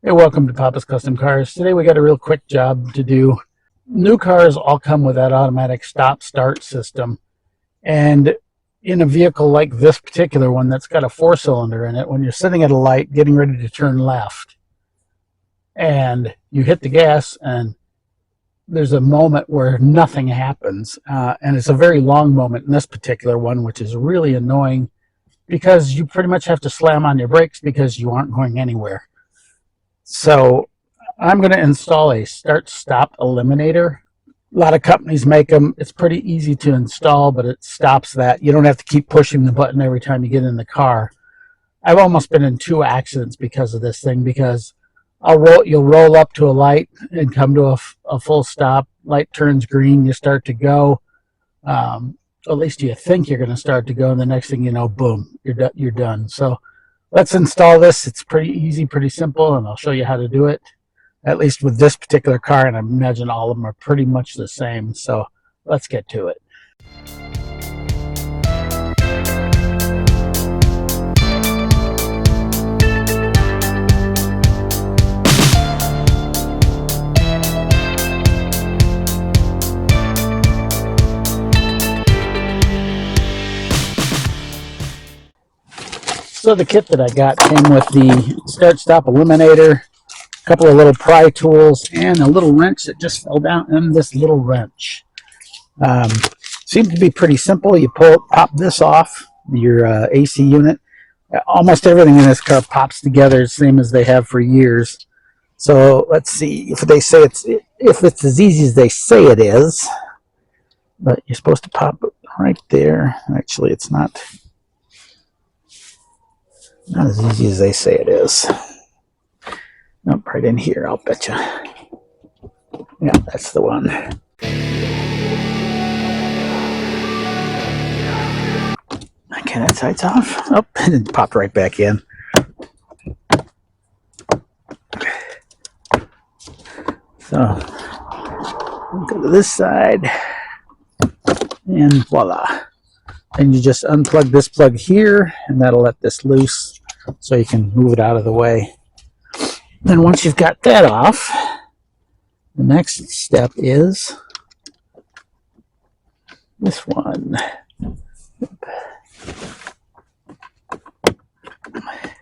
Hey, welcome to Papa's Custom Cars. Today we got a real quick job to do. New cars all come with that automatic stop-start system. And in a vehicle like this particular one that's got a 4-cylinder in it, when you're sitting at a light getting ready to turn left and you hit the gas and there's a moment where nothing happens. And it's a very long moment in this particular one, which is really annoying because you pretty much have to slam on your brakes because you aren't going anywhere. So I'm going to install a start-stop eliminator. A lot of companies make them. It's pretty easy to install, but it stops that. You don't have to keep pushing the button every time you get in the car. I've almost been in 2 accidents because of this thing, because you'll roll up to a light and come to a full stop. Light turns green, you start to go. At least you think you're going to start to go, and the next thing you know, boom, you're done. So let's install this. It's pretty easy, pretty simple, and I'll show you how to do it, at least with this particular car, and I imagine all of them are pretty much the same. So let's get to it. So the kit that I got came with the start-stop eliminator, a couple of little pry tools, and a little wrench that just fell down, and this little wrench. Seems to be pretty simple. You pop this off, your AC unit. Almost everything in this car pops together, same as they have for years. So let's see if it's as easy as they say it is. But you're supposed to pop it right there. Actually, it's not as easy as they say it is. Nope, right in here, I'll bet you. Yeah, that's the one. Okay, that side's off. Oh, and it popped right back in. So, we'll go to this side, and voila. And you just unplug this plug here, and that'll let this loose so you can move it out of the way. Then once you've got that off, the next step is this one. Like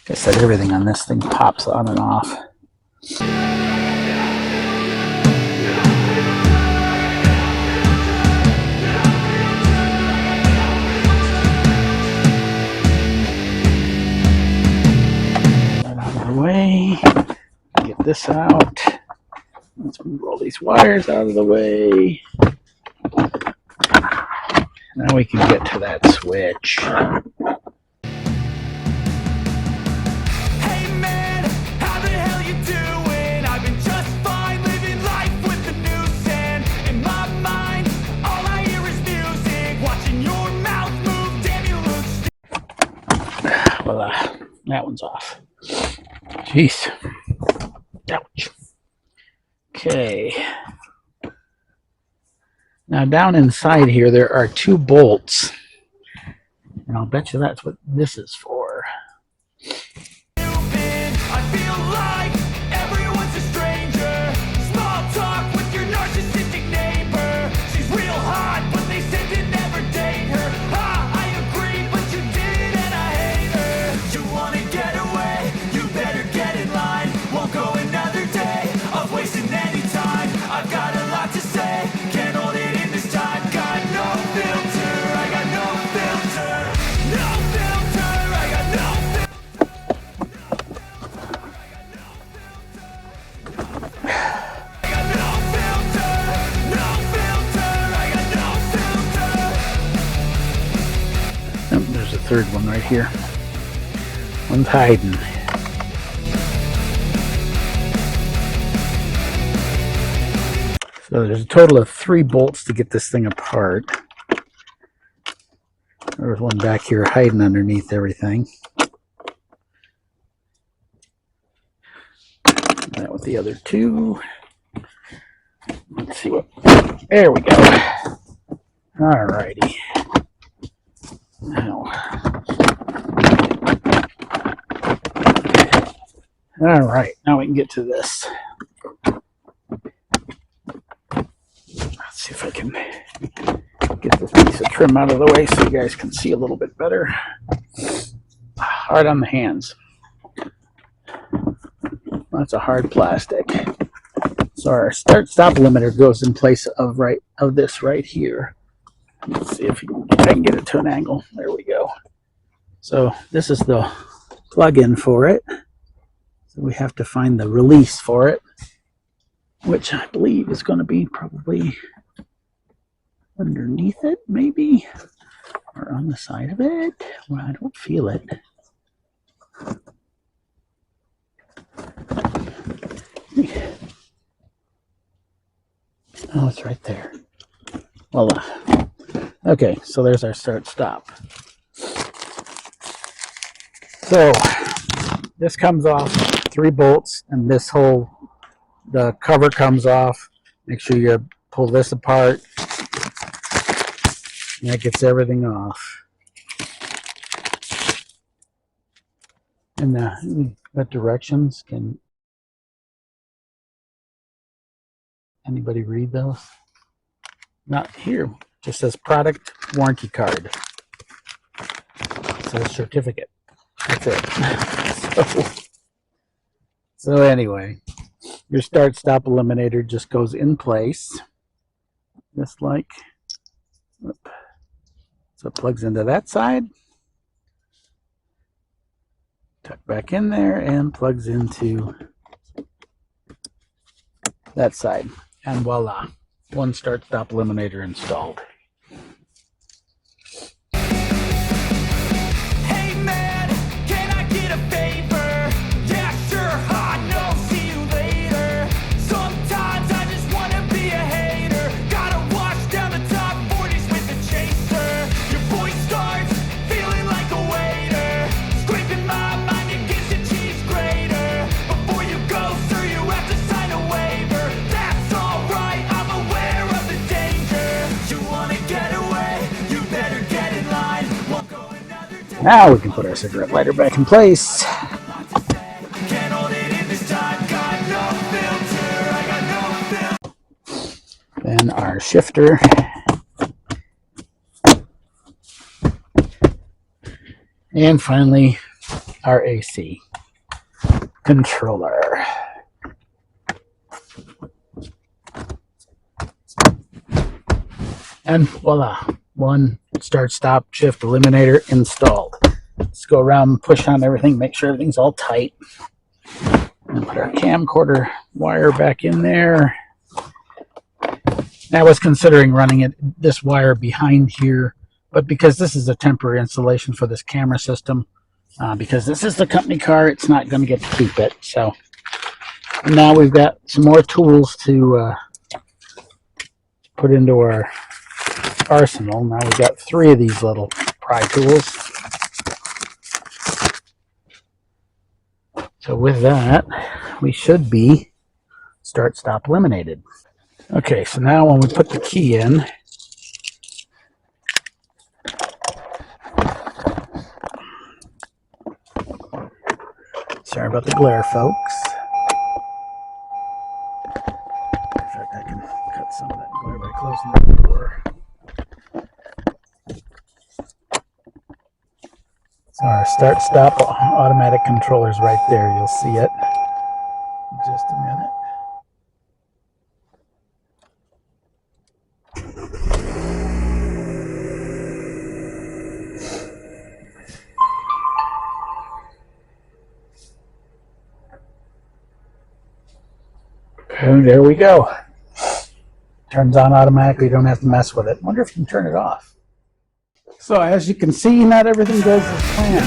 I said, everything on this thing pops on and off. Way. Get this out. Let's move all these wires out of the way. Now we can get to that switch. Hey man, how the hell you doing? I've been just fine, living life with the noose and in my mind, all I hear is music. Watching your mouth move, damn you look. Well, that one's off. Jeez. Ouch. Okay. Now down inside here there are 2 bolts. And I'll bet you that's what this is for. I feel like everyone's a stranger. Small talk with your narcissistic neighbor. She's real hot, but they said to never date her. I agree, but you did and I hate her. You wanna get away? You better get in line. Won't go another day of wasting any time. I've got a lot to say, can't hold it in this time. Got no filter, I got no filter. No filter, I got no filter. Oh, there's a third one right here. One's hiding. So there's a total of 3 bolts to get this thing apart. There's one back here hiding underneath everything. That with the other 2. Let's see what. There we go. Alrighty. Now, All right, now we can get to this. Let's see if I can get this piece of trim out of the way so you guys can see a little bit better. Hard on the hands. That's a hard plastic. So our start-stop limiter goes in place of this right here. Let's see if I can get it to an angle. There we go. So this is the plug-in for it. So we have to find the release for it, which I believe is going to be probably underneath it, maybe, or on the side of it. Well, I don't feel it. Oh, it's right there. Voila. Okay, so there's our start-stop. So this comes off 3 bolts, and the cover comes off. Make sure you pull this apart. And that gets everything off. And the directions, can anybody read those? Not here. Just says product warranty card. It says certificate. That's it. So anyway, your start-stop eliminator just goes in place, just like. So it plugs into that side, tuck back in there, and plugs into that side. And voila, one start-stop eliminator installed. Hey man, can I get a favor? Yeah, sure, no, see you later. Sometimes I just wanna be a hater. Gotta wash down the top 40s with a chaser. Your voice starts feeling like a waiter, scraping my mind against a cheese grater. Before you go, sir, you have to sign a waiver. That's alright, I'm aware of the danger. You wanna get away, you better get in line. Won't go another day. Now we can put our cigarette lighter back in place. Can't hold it in this time, got no filter, I got no filter. Then our shifter. And finally, our AC controller. And voila, one start-stop shift eliminator installed. Let's go around and push on everything, make sure everything's all tight. And put our camcorder wire back in there. I was considering running this wire behind here, but because this is a temporary installation for this camera system, because this is the company car, it's not going to get to keep it. So now we've got some more tools to put into our arsenal. Now we've got 3 of these little pry tools. So with that, we should be start-stop eliminated. Okay, so now when we put the key in, sorry about the glare, folks. In fact, I can cut some of that glare by closing the door. So our start-stop automatic controller's right there. You'll see it in just a minute. And there we go. Turns on automatically. You don't have to mess with it. Wonder if you can turn it off. So as you can see, not everything goes as planned.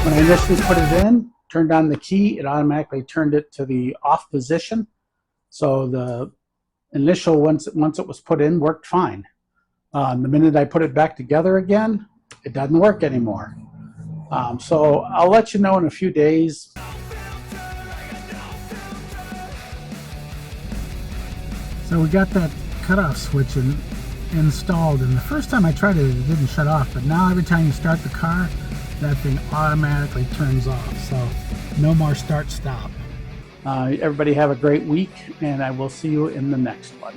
When I initially put it in, turned on the key, it automatically turned it to the off position. So the initial, once it was put in, worked fine. The minute I put it back together again, it doesn't work anymore. So I'll let you know in a few days. So we got that cutoff switch installed, and the first time I tried it, it didn't shut off, but now every time you start the car, that thing automatically turns off. So No more start stop. Everybody have a great week, and I will see you in the next one.